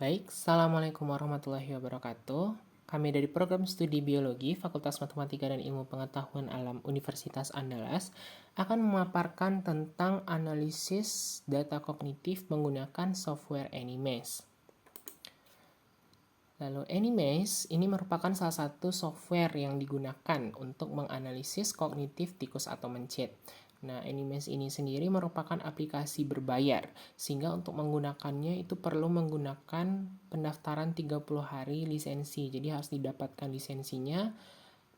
Baik, Assalamualaikum warahmatullahi wabarakatuh. Kami dari Program Studi Biologi Fakultas Matematika dan Ilmu Pengetahuan Alam Universitas Andalas akan memaparkan tentang analisis data kognitif menggunakan software Anymaze. Lalu Anymaze ini merupakan salah satu software yang digunakan untuk menganalisis kognitif tikus atau mencit. Nah, Anymaze ini sendiri merupakan aplikasi berbayar, sehingga untuk menggunakannya itu perlu menggunakan pendaftaran 30 hari lisensi. Jadi harus didapatkan lisensinya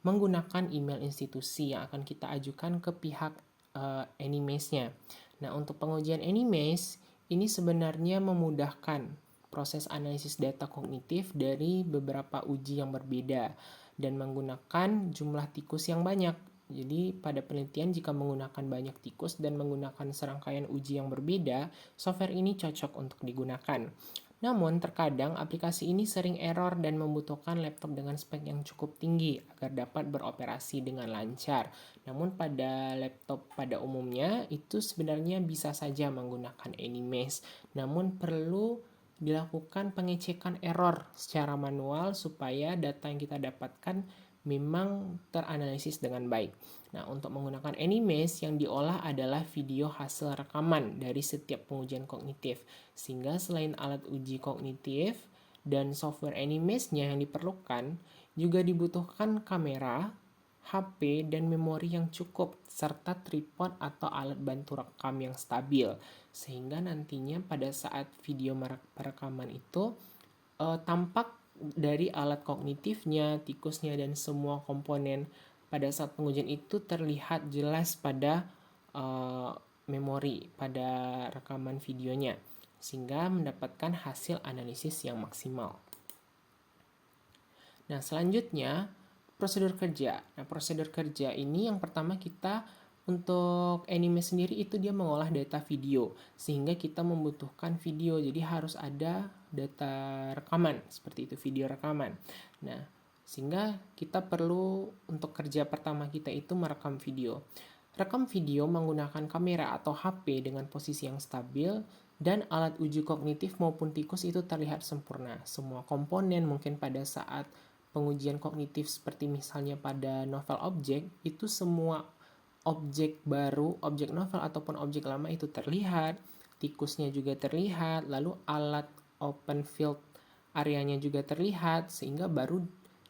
menggunakan email institusi yang akan kita ajukan ke pihak Anymaze-nya. Nah, untuk pengujian Anymaze ini sebenarnya memudahkan proses analisis data kognitif dari beberapa uji yang berbeda dan menggunakan jumlah tikus yang banyak. Jadi pada penelitian jika menggunakan banyak tikus dan menggunakan serangkaian uji yang berbeda, software ini cocok untuk digunakan. Namun, terkadang aplikasi ini sering error dan membutuhkan laptop dengan spek yang cukup tinggi agar dapat beroperasi dengan lancar. Namun, pada laptop pada umumnya itu sebenarnya bisa saja menggunakan Anymaze. Namun, perlu dilakukan pengecekan error secara manual supaya data yang kita dapatkan memang teranalisis dengan baik. Nah, untuk menggunakan Anymaze yang diolah adalah video hasil rekaman dari setiap pengujian kognitif. Sehingga selain alat uji kognitif dan software Anymaze-nya yang diperlukan, juga dibutuhkan kamera, HP, dan memori yang cukup, serta tripod atau alat bantu rekam yang stabil. Sehingga nantinya pada saat video perekaman itu tampak dari alat kognitifnya, tikusnya, dan semua komponen pada saat pengujian itu terlihat jelas pada memori, pada rekaman videonya, sehingga mendapatkan hasil analisis yang maksimal. Nah, selanjutnya prosedur kerja. Nah, prosedur kerja ini yang pertama kita untuk anime sendiri itu dia mengolah data video sehingga kita membutuhkan video, jadi harus ada data rekaman seperti itu, video rekaman. Nah, sehingga kita perlu untuk kerja pertama kita itu merekam video. Rekam video menggunakan kamera atau HP dengan posisi yang stabil dan alat uji kognitif maupun tikus itu terlihat sempurna. Semua komponen mungkin pada saat pengujian kognitif seperti misalnya pada novel objek itu semua objek baru, objek novel ataupun objek lama itu terlihat, tikusnya juga terlihat, lalu alat open field areanya juga terlihat, sehingga baru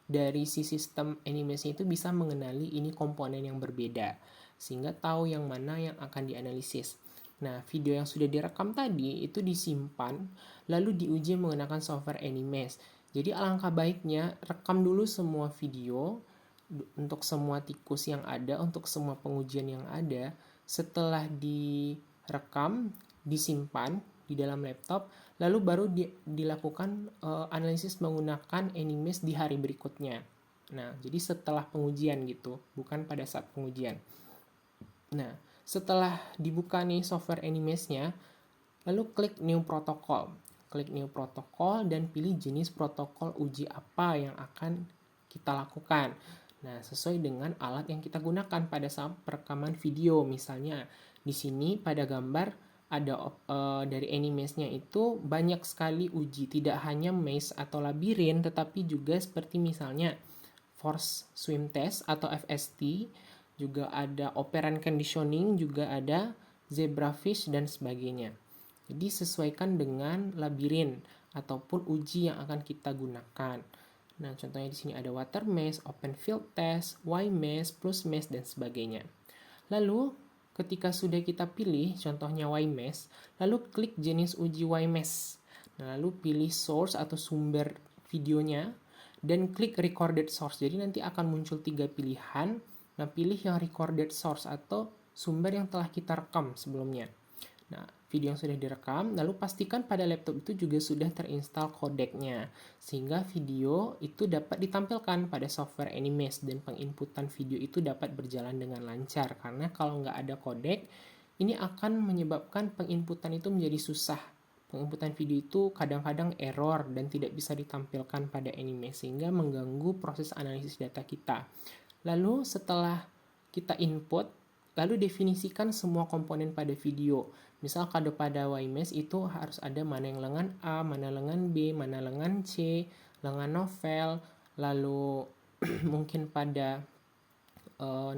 dari si sistem animasi itu bisa mengenali ini komponen yang berbeda, sehingga tahu yang mana yang akan dianalisis. Nah, video yang sudah direkam tadi itu disimpan, lalu diuji menggunakan software Anymaze. Jadi alangkah baiknya rekam dulu semua video, untuk semua tikus yang ada, untuk semua pengujian yang ada. Setelah direkam, disimpan di dalam laptop, lalu baru dilakukan analisis menggunakan Anymaze di hari berikutnya. Nah, jadi setelah pengujian gitu, bukan pada saat pengujian. Nah, setelah dibuka nih software Anymaze-nya, lalu klik New Protocol. Klik New Protocol dan pilih jenis protokol uji apa yang akan kita lakukan. Nah, sesuai dengan alat yang kita gunakan pada saat perekaman video. Misalnya, di sini pada gambar ada dari Anymaze-nya itu banyak sekali uji. Tidak hanya maze atau labirin, tetapi juga seperti misalnya Force Swim Test atau FST, juga ada Operant Conditioning, juga ada Zebrafish, dan sebagainya. Jadi sesuaikan dengan labirin ataupun uji yang akan kita gunakan. Nah, contohnya di sini ada water maze, open field test, Y maze, plus maze, dan sebagainya. Lalu, ketika sudah kita pilih contohnya Y maze, lalu klik jenis uji Y maze. Nah, lalu pilih source atau sumber videonya dan klik recorded source. Jadi nanti akan muncul 3 pilihan. Nah, pilih yang recorded source atau sumber yang telah kita rekam sebelumnya. Nah, video yang sudah direkam, lalu pastikan pada laptop itu juga sudah terinstall kodeknya, sehingga video itu dapat ditampilkan pada software Anymaze dan penginputan video itu dapat berjalan dengan lancar. Karena kalau nggak ada kodek, ini akan menyebabkan penginputan itu menjadi susah. Penginputan video itu kadang-kadang error dan tidak bisa ditampilkan pada Anymaze, sehingga mengganggu proses analisis data kita. Lalu setelah kita input, lalu definisikan semua komponen pada video. Misal kalau pada YMES itu harus ada mana yang lengan A, mana lengan B, mana lengan C, lengan novel, lalu mungkin pada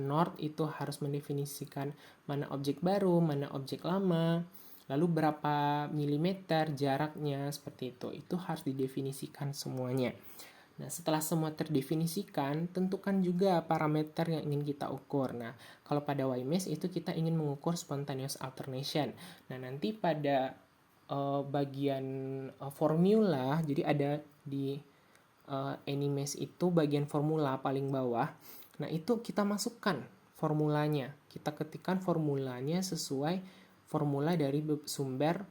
North itu harus mendefinisikan mana objek baru, mana objek lama, lalu berapa milimeter jaraknya, seperti itu. Itu harus didefinisikan semuanya. Nah, setelah semua terdefinisikan, tentukan juga parameter yang ingin kita ukur. Nah, kalau pada YMES itu kita ingin mengukur spontaneous alternation. Nah, nanti pada bagian formula, jadi ada di Anymesh itu bagian formula paling bawah. Nah, itu kita masukkan formulanya. Kita ketikkan formulanya sesuai formula dari sumber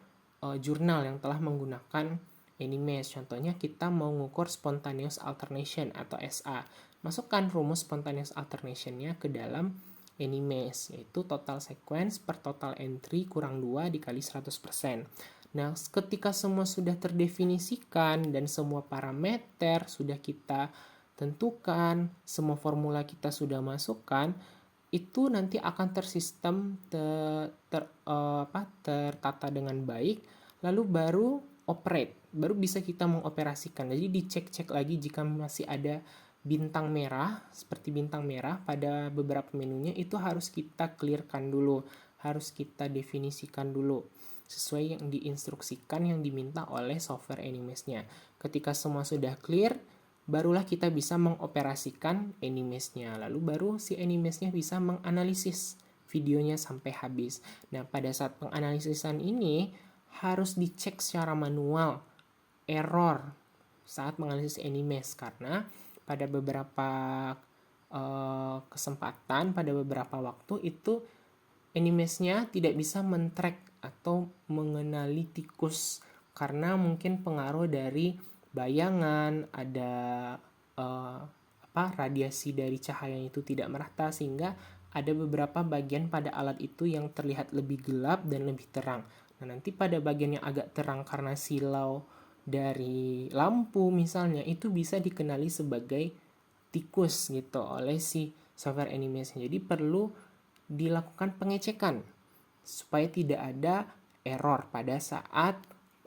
jurnal yang telah menggunakan Anymesh. Contohnya kita mau ngukur spontaneous alternation atau SA. Masukkan rumus spontaneous alternationnya ke dalam Anymesh, yaitu total sequence per total entry kurang 2 dikali 100%. Nah, ketika semua sudah terdefinisikan dan semua parameter sudah kita tentukan, semua formula kita sudah masukkan, itu nanti akan tersistem tertata dengan baik, lalu baru baru bisa kita mengoperasikan. Jadi dicek-cek lagi jika masih ada bintang merah, seperti bintang merah pada beberapa menunya, itu harus kita clearkan dulu, harus kita definisikan dulu sesuai yang diinstruksikan, yang diminta oleh software Anymesh-nya. Ketika semua sudah clear, barulah kita bisa mengoperasikan Anymesh-nya. Lalu baru si Anymesh-nya bisa menganalisis videonya sampai habis. Nah, pada saat penganalisisan ini harus dicek secara manual error saat menganalisis Anymesh, karena pada beberapa kesempatan, pada beberapa waktu itu Anymesh-nya tidak bisa men-track atau mengenali tikus karena mungkin pengaruh dari bayangan, ada radiasi dari cahaya itu tidak merata, sehingga ada beberapa bagian pada alat itu yang terlihat lebih gelap dan lebih terang. Nah, nanti pada bagian yang agak terang karena silau dari lampu misalnya, itu bisa dikenali sebagai tikus gitu oleh si software Anymesh. Jadi perlu dilakukan pengecekan supaya tidak ada error pada saat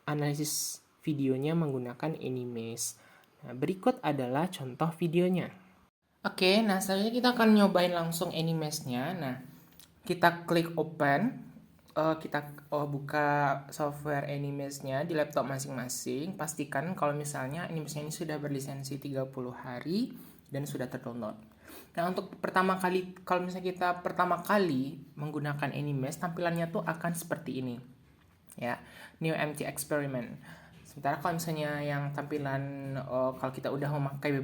analisis videonya menggunakan Anymesh. Nah, berikut adalah contoh videonya. Oke, nah selanjutnya kita akan nyobain langsung Anymesh-nya. Nah, kita klik open, kita buka software Anymesh-nya di laptop masing-masing. Pastikan kalau misalnya Anymesh-nya ini sudah berlisensi 30 hari dan sudah terdownload. Nah, untuk pertama kali, kalau misalnya kita pertama kali menggunakan Anymesh, tampilannya tuh akan seperti ini. Ya, New Empty Experiment. Sementara kalau misalnya yang tampilan kalau kita udah memakai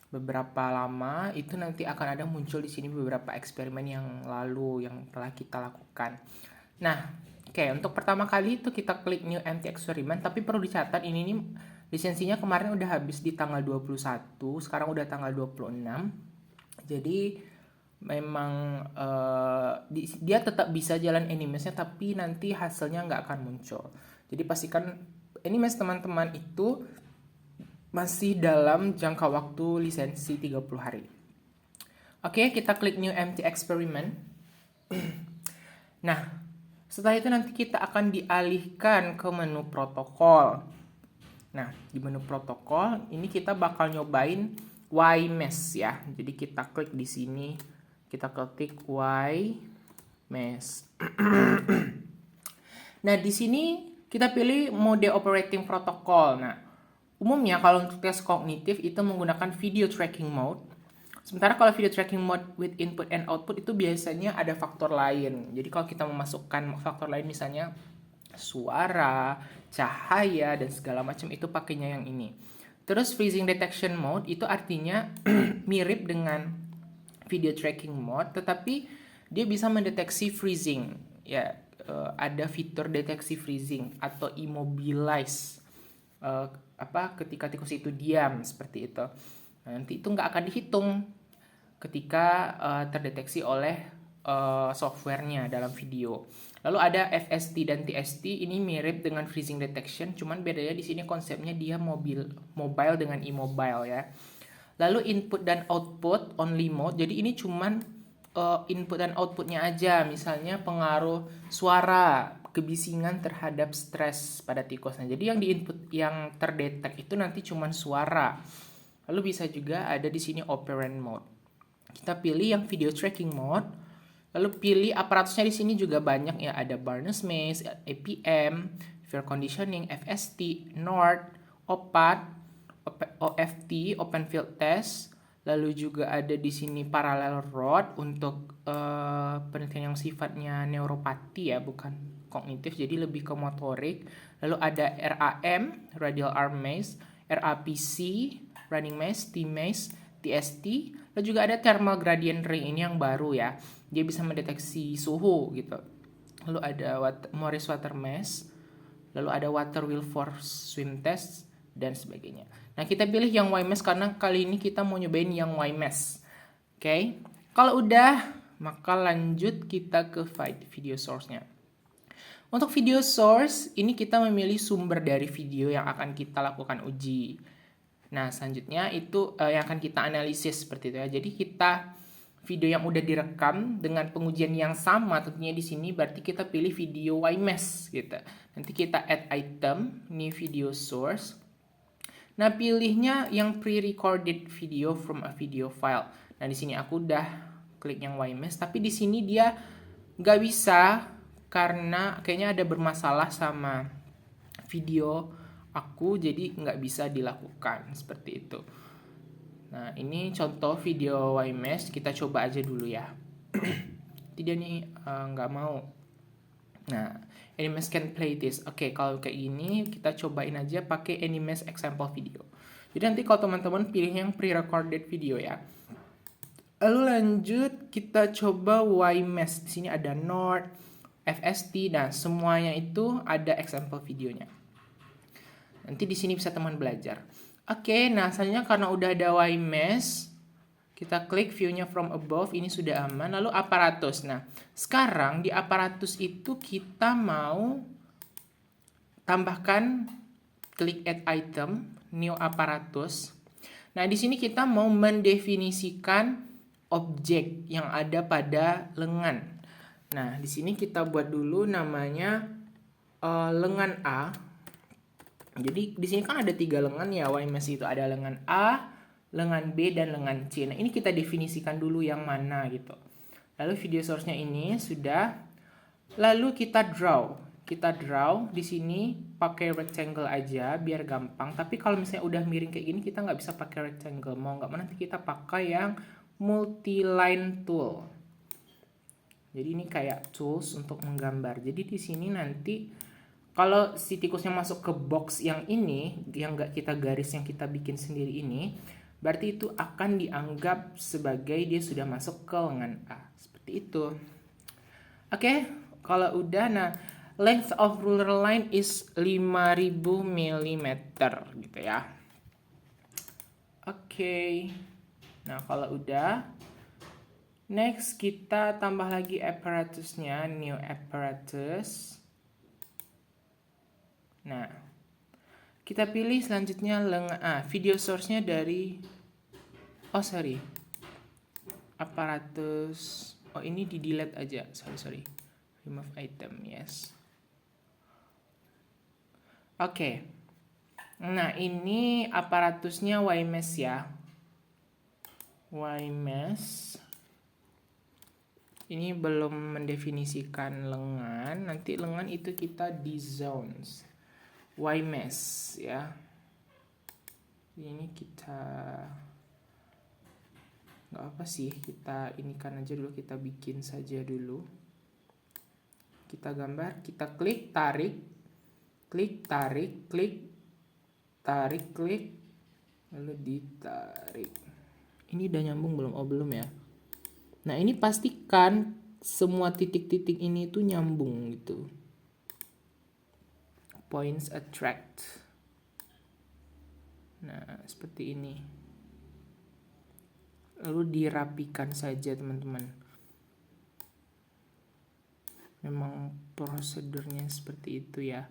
beberapa lama, itu nanti akan ada muncul di sini beberapa eksperimen yang lalu yang telah kita lakukan. Nah, oke, untuk pertama kali itu kita klik New Empty Experiment, tapi perlu dicatat ini nih lisensinya kemarin udah habis di tanggal 21, sekarang udah tanggal 26. Jadi memang dia tetap bisa jalan Anymesh-nya, tapi nanti hasilnya nggak akan muncul. Jadi pastikan Anymesh teman-teman itu masih dalam jangka waktu lisensi 30 hari. Oke, kita klik New Empty Experiment. Nah, setelah itu nanti kita akan dialihkan ke menu protokol. Nah, di menu protokol ini kita bakal nyobain YMEsh ya. Jadi kita klik di sini, kita ketik YMEsh. Nah, di sini kita pilih mode operating protocol. Nah, umumnya kalau untuk tes kognitif itu menggunakan video tracking mode. Sementara kalau video tracking mode with input and output itu biasanya ada faktor lain. Jadi kalau kita memasukkan faktor lain misalnya suara, cahaya, dan segala macam, itu pakainya yang ini. Terus freezing detection mode itu artinya mirip dengan video tracking mode, tetapi dia bisa mendeteksi freezing. Ya, ada fitur deteksi freezing atau immobilize. Ketika tikus itu diam seperti itu. Nanti itu nggak akan dihitung ketika terdeteksi oleh softwarenya dalam video. Lalu ada FST dan TST, ini mirip dengan freezing detection, cuman bedanya di sini konsepnya dia mobile dengan immobile ya. Lalu input dan output only mode, jadi ini cuman input dan outputnya aja, misalnya pengaruh suara, kebisingan terhadap stres pada tikus. Nah, jadi yang di input yang terdetek itu nanti cuma suara. Lalu bisa juga ada di sini operand mode. Kita pilih yang video tracking mode. Lalu pilih aparatusnya di sini juga banyak ya, ada Barnes Maze, APM, Fair Conditioning, FST, NORD, OPAD, OFT, Open Field Test. Lalu juga ada di sini parallel rod untuk penelitian yang sifatnya neuropati ya, bukan kognitif, jadi lebih ke motorik. Lalu ada RAM, Radial Arm Maze, RAPC, Running Maze, T-Maze, TST. Lalu juga ada Thermal Gradient Ring, ini yang baru ya. Dia bisa mendeteksi suhu gitu. Lalu ada Morris Water Maze. Lalu ada Water Wheel Force Swim Test dan sebagainya. Nah, kita pilih yang YMAS karena kali ini kita mau nyobain yang YMAS. Oke. Kalau udah, maka lanjut kita ke video source-nya. Untuk video source, ini kita memilih sumber dari video yang akan kita lakukan uji. Nah, selanjutnya itu yang akan kita analisis seperti itu ya. Jadi kita video yang udah direkam dengan pengujian yang sama tentunya di sini, berarti kita pilih video YMAS gitu. Nanti kita add item, ini video source. Nah, pilihnya yang pre-recorded video from a video file. Nah, di sini aku udah klik yang YMAS, tapi di sini dia nggak bisa karena kayaknya ada bermasalah sama video aku, jadi nggak bisa dilakukan seperti itu. Nah, ini contoh video YMAS, kita coba aja dulu ya. Tidak nih, nggak mau. Nah, Animes can play this. Oke, kalau kayak gini kita cobain aja pakai Animes example video. Jadi nanti kalau teman-teman pilih yang pre-recorded video ya. Lalu lanjut kita coba YMAS. Di sini ada NORD, FST, dan semuanya itu ada example videonya. Nanti di sini bisa teman belajar. Oke, nah selanjutnya karena udah ada YMAS, kita klik view-nya from above, ini sudah aman. Lalu aparatus. Nah, sekarang di aparatus itu kita mau tambahkan klik add item, new aparatus. Nah, di sini kita mau mendefinisikan objek yang ada pada lengan. Nah, di sini kita buat dulu namanya lengan A. Jadi di sini kan ada 3 lengan ya, YMAS itu ada lengan A, lengan B, dan lengan C. Nah, ini kita definisikan dulu yang mana gitu. Lalu video source-nya ini sudah. Lalu kita draw. Kita draw di sini pakai rectangle aja biar gampang. Tapi kalau misalnya udah miring kayak gini kita nggak bisa pakai rectangle. Mau nggak mau nanti kita pakai yang multi-line tool. Jadi ini kayak tools untuk menggambar. Jadi di sini nanti kalau si tikusnya masuk ke box yang ini, yang nggak kita garis, yang kita bikin sendiri ini, berarti itu akan dianggap sebagai dia sudah masuk ke lengan A. Seperti itu. Oke, kalau udah, nah length of ruler line is 5000 mm gitu ya. Oke. Nah, kalau udah, next kita tambah lagi apparatusnya, new apparatus. Nah, kita pilih selanjutnya video source-nya dari aparatus. Oh, ini di delete aja. Sorry. Remove item, yes. Oke. Nah, ini aparatusnya YMAS ya. YMAS. Ini belum mendefinisikan lengan. Nanti lengan itu kita di zones. YMAS ya. Ini kita nggak apa sih, kita inikan aja dulu, kita bikin saja dulu. Kita gambar, kita klik, tarik, klik, tarik, klik, tarik, klik, lalu ditarik. Ini udah nyambung belum? Oh, belum ya. Nah, ini pastikan semua titik-titik ini tuh nyambung gitu. Points attract. Nah, seperti ini. Lalu dirapikan saja, teman-teman. Memang prosedurnya seperti itu ya.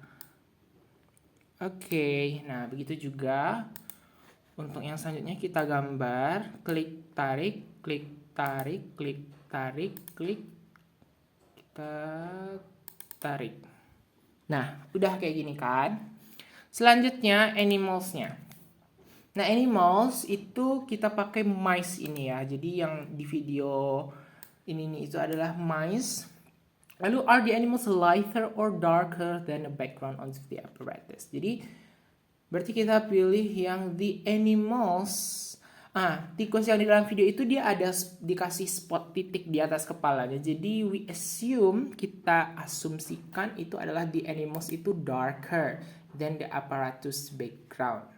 Oke, nah begitu juga untuk yang selanjutnya kita gambar, klik, tarik, klik, tarik, klik, kita tarik. Nah, udah kayak gini kan. Selanjutnya animals-nya. Nah, animals itu kita pakai mice ini ya. Jadi yang di video ini nih itu adalah mice. Lalu, are the animals lighter or darker than the background on the apparatus? Jadi berarti kita pilih yang the animals. Tikus yang di dalam video itu dia ada dikasih spot titik di atas kepalanya. Jadi kita asumsikan itu adalah the animals itu darker than the apparatus background.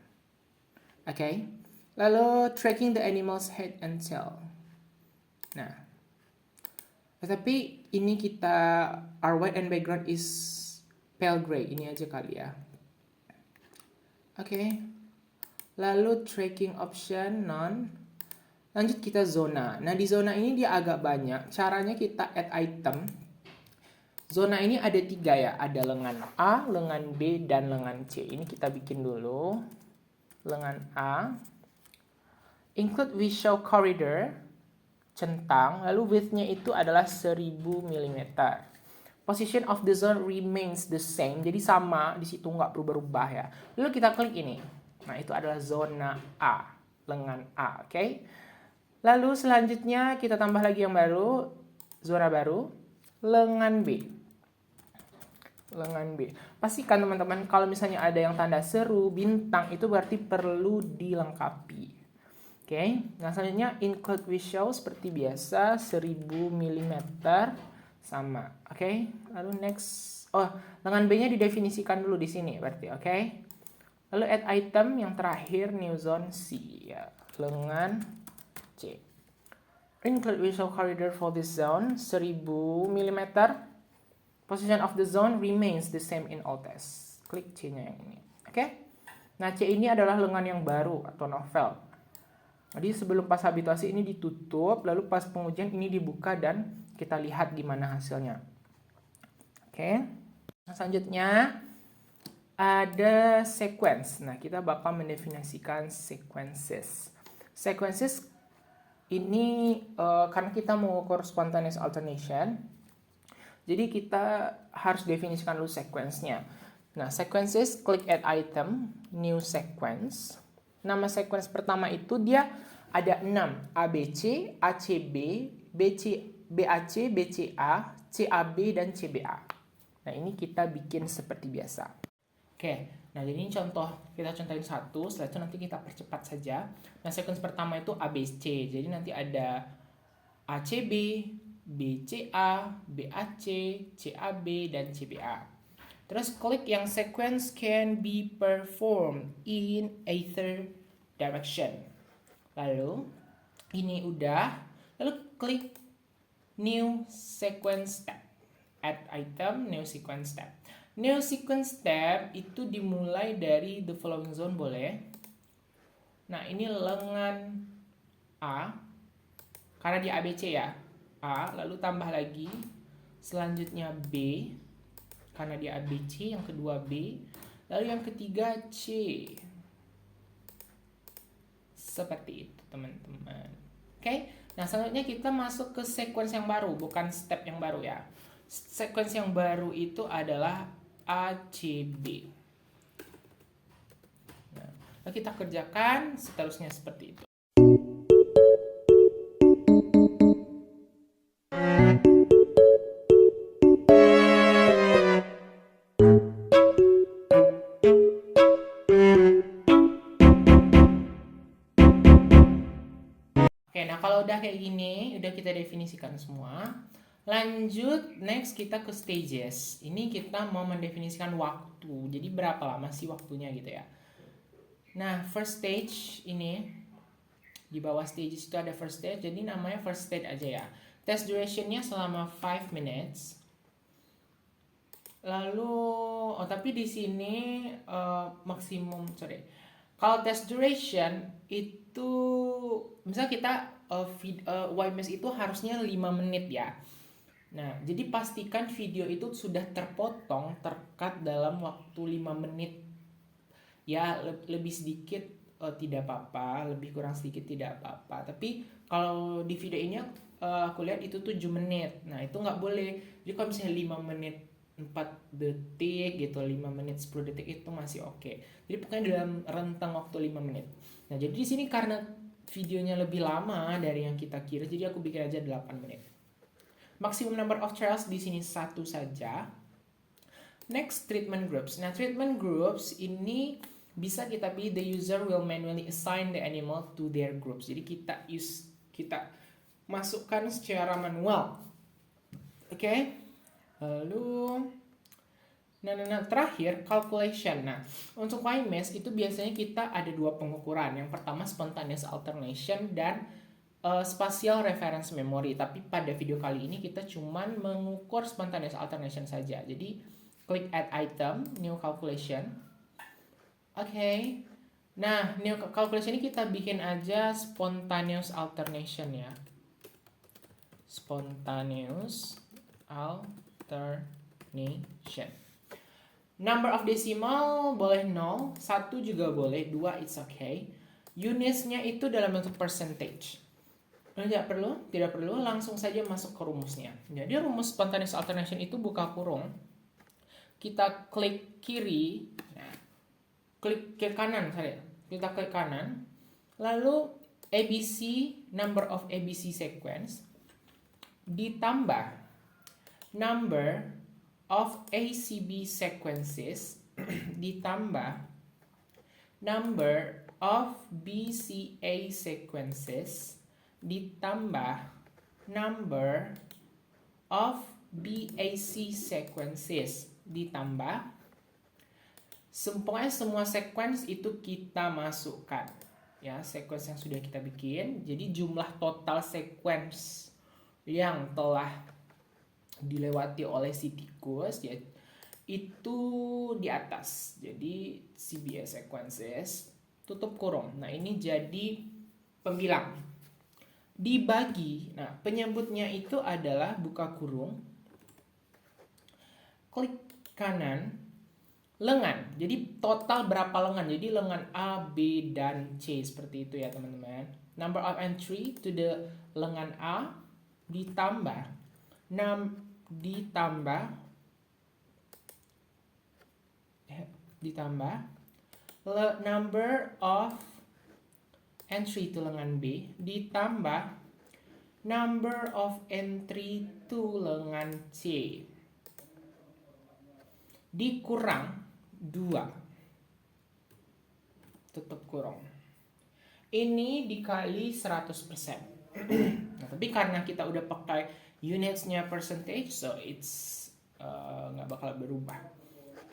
Oke. Lalu tracking the animals head and tail. Nah, tetapi ini our white and background is pale gray. Ini aja kali ya. Oke. Lalu tracking option none. Lanjut kita zona. Nah, di zona ini dia agak banyak. Caranya kita add item. Zona ini ada 3 ya. Ada lengan A, lengan B, dan lengan C. Ini kita bikin dulu. Lengan A. Include visual corridor. Centang. Lalu width-nya itu adalah 1000 mm. Position of the zone remains the same. Jadi sama, di situ nggak berubah-ubah ya. Lalu kita klik ini. Nah, itu adalah zona A, lengan A, oke? Lalu selanjutnya kita tambah lagi yang baru, zona baru, lengan B. Lengan B. Pastikan teman-teman kalau misalnya ada yang tanda seru, bintang, itu berarti perlu dilengkapi. Oke, nah selanjutnya include visual seperti biasa, 1000 mm, sama, oke? Lalu next, lengan B-nya didefinisikan dulu di sini berarti, oke? Lalu add item yang terakhir new zone C ya, lengan C. Include visual corridor for this zone 1000 mm. Position of the zone remains the same in all tests. Klik C-nya yang ini. Oke? Nah, C ini adalah lengan yang baru atau novel. Jadi sebelum pas habituasi ini ditutup, lalu pas pengujian ini dibuka dan kita lihat gimana hasilnya. Oke? Nah, selanjutnya ada sequence. Nah, kita bakal mendefinisikan sequences. Sequences ini karena kita mau ukur spontaneous alternation, jadi kita harus definisikan dulu sequence-nya. Nah, sequences, klik add item, new sequence. Nama sequence pertama itu dia ada 6, ABC, ACB, BAC, BCA, CAB, dan CBA. Nah, ini kita bikin seperti biasa. Oke, nah jadi ini kita contohin satu, setelah itu nanti kita percepat saja. Nah, sequence pertama itu ABC, jadi nanti ada ACB, BCA, BAC, CAB, dan CBA. Terus klik yang sequence can be performed in either direction. Lalu, ini udah, lalu klik new sequence tab. Add item, new sequence tab. New sequence tab itu dimulai dari the following zone boleh. Nah, ini lengan A. Karena di ABC ya. A, lalu tambah lagi. Selanjutnya B. Karena di ABC, yang kedua B. Lalu yang ketiga C. Seperti itu, teman-teman. Oke? Nah, selanjutnya kita masuk ke sequence yang baru, bukan step yang baru ya. Sequence yang baru itu adalah ACB. Nah, kita kerjakan seterusnya seperti itu. Oke, nah kalau udah kayak gini, udah kita definisikan semua. Lanjut, next kita ke stages. Ini kita mau mendefinisikan waktu. Jadi berapa lama sih waktunya gitu ya. Nah, first stage ini, di bawah stages itu ada first stage. Jadi namanya first stage aja ya. Test durationnya selama 5 minutes. Lalu, tapi di sini maksimum, kalau test duration itu, misalnya kita YMS itu harusnya 5 menit ya. Nah, jadi pastikan video itu sudah terpotong, tercut dalam waktu 5 menit. Ya, lebih sedikit tidak apa-apa, lebih kurang sedikit tidak apa-apa. Tapi kalau di video ini aku lihat itu 7 menit. Nah, itu nggak boleh. Jadi kalau misalnya 5 menit 4 detik gitu, 5 menit 10 detik itu masih oke. Jadi pokoknya dalam rentang waktu 5 menit. Nah, jadi di sini karena videonya lebih lama dari yang kita kira, jadi aku bikin aja 8 menit. Maximum number of trials di sini 1 saja. Next, treatment groups. Nah, treatment groups ini bisa kita pilih the user will manually assign the animal to their groups. Jadi kita masukkan secara manual. Oke. Lalu terakhir calculation. Nah, untuk YMAS itu biasanya kita ada 2 pengukuran. Yang pertama spontaneous alternation dan spatial reference memory. Tapi pada video kali ini kita cuman mengukur spontaneous alternation saja. Jadi klik add item, new calculation. Oke. Nah, new calculation ini kita bikin aja spontaneous alternation ya. Spontaneous alternation. Number of decimal boleh 0, 1 juga boleh, 2 it's okay. Unitsnya itu dalam bentuk percentage. Tidak perlu, langsung saja masuk ke rumusnya. Jadi rumus spontaneous alternation itu buka kurung. Kita klik kiri, nah, klik ke kanan, kita klik kanan, lalu ABC, number of ABC sequence, ditambah number of ACB sequences, ditambah number of BCA sequences, ditambah number of BAC sequences, ditambah semua sequence itu kita masukkan ya, sequence yang sudah kita bikin. Jadi jumlah total sequence yang telah dilewati oleh si tikus ya itu di atas. Jadi CBA sequences tutup kurung. Nah, ini jadi pembilang. Dibagi. Nah, penyebutnya itu adalah buka kurung, klik kanan, lengan. Jadi total berapa lengan? Jadi lengan A, B, dan C seperti itu ya teman-teman. Number of entry to the lengan A ditambah number of entry to lengan B ditambah number of entry to lengan C dikurang 2 tutup kurung. Ini dikali 100%. Nah, tapi karena kita udah pakai unitsnya percentage, so it's nggak bakal berubah.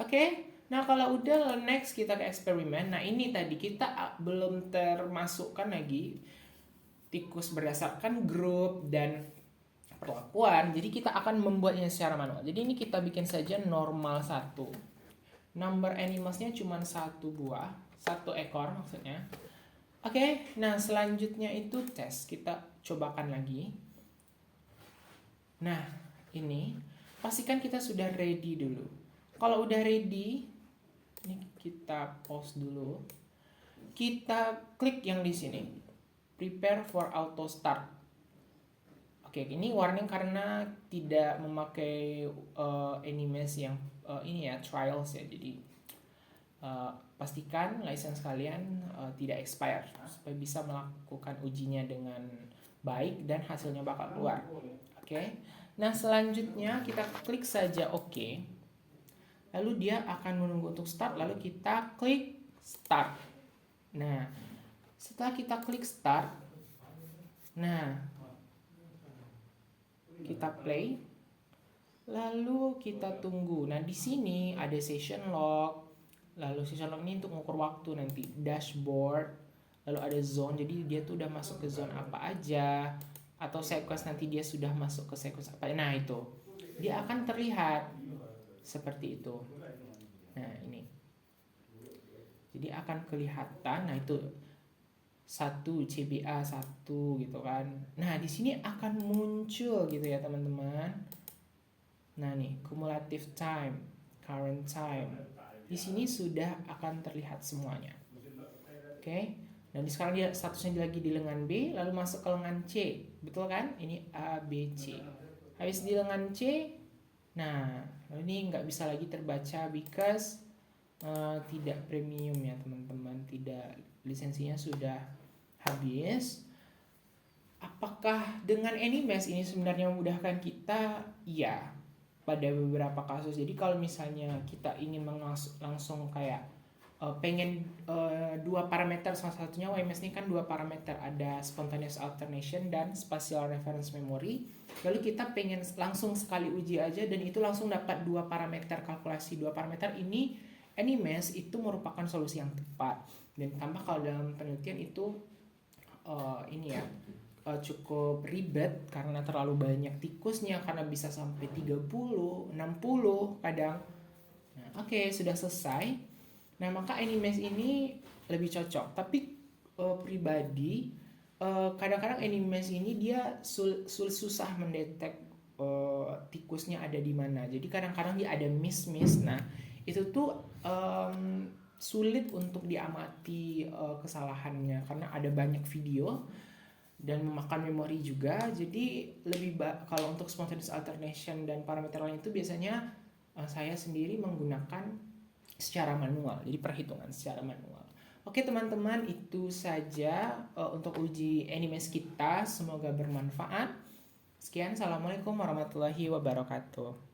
Oke. Nah, kalau udah, next kita ke eksperimen. Nah, ini tadi kita belum termasukkan lagi tikus berdasarkan grup dan perlakuan. Jadi kita akan membuatnya secara manual. Jadi ini kita bikin saja normal 1. Number animalsnya cuma 1 buah, 1 ekor maksudnya. Oke, nah selanjutnya itu tes. Kita cobakan lagi. Nah, ini pastikan kita sudah ready dulu. Kalau udah ready, ini kita pause dulu. Kita klik yang di sini, prepare for auto start. Oke, ini warning karena tidak memakai animation yang ini ya, trials ya. Jadi pastikan license kalian tidak expire supaya bisa melakukan ujinya dengan baik dan hasilnya bakal keluar. Oke. Nah, selanjutnya kita klik saja OK. Lalu dia akan menunggu untuk start, lalu kita klik start. Nah, setelah kita klik start, nah kita play, lalu kita tunggu. Nah, di sini ada session log, lalu session log ini untuk mengukur waktu nanti, dashboard, lalu ada zone, jadi dia tuh udah masuk ke zone apa aja, atau sequence nanti dia sudah masuk ke sequence apa. Nah, itu dia akan terlihat seperti itu. Nah, ini jadi akan kelihatan. Nah, itu 1 CBA 1 gitu kan. Nah, di sini akan muncul gitu ya teman-teman. Nah, nih cumulative time, current time. Di sini sudah akan terlihat semuanya. Oke. Nah, di sekarang dia statusnya lagi di lengan B, lalu masuk ke lengan C. Betul kan? Ini A, B, C. Habis di lengan C, nah, ini nggak bisa lagi terbaca because tidak premium ya teman-teman. Tidak, lisensinya sudah habis. Apakah dengan Anymesh ini sebenarnya memudahkan kita? Iya, pada beberapa kasus. Jadi kalau misalnya kita ingin langsung kayak pengen dua parameter, salah satunya YMS ini kan dua parameter, ada spontaneous alternation dan spatial reference memory. Lalu kita pengen langsung sekali uji aja dan itu langsung dapat dua parameter, kalkulasi dua parameter ini, Anymesh itu merupakan solusi yang tepat. Dan tambah kalau dalam penelitian itu ini ya cukup ribet karena terlalu banyak tikusnya, karena bisa sampai 30, 60 kadang. Nah, oke, sudah selesai. Nah, maka Anymesh ini lebih cocok. Tapi pribadi kadang-kadang Anymesh ini dia susah mendetek tikusnya ada di mana. Jadi kadang-kadang dia ada miss. Nah, itu tuh sulit untuk diamati kesalahannya karena ada banyak video dan memakan memori juga. Jadi lebih kalau untuk spontaneous alternation dan parameter lain itu biasanya saya sendiri menggunakan secara manual, jadi perhitungan secara manual. Oke teman-teman, itu saja untuk uji Anymesh kita, semoga bermanfaat. Sekian, assalamualaikum warahmatullahi wabarakatuh.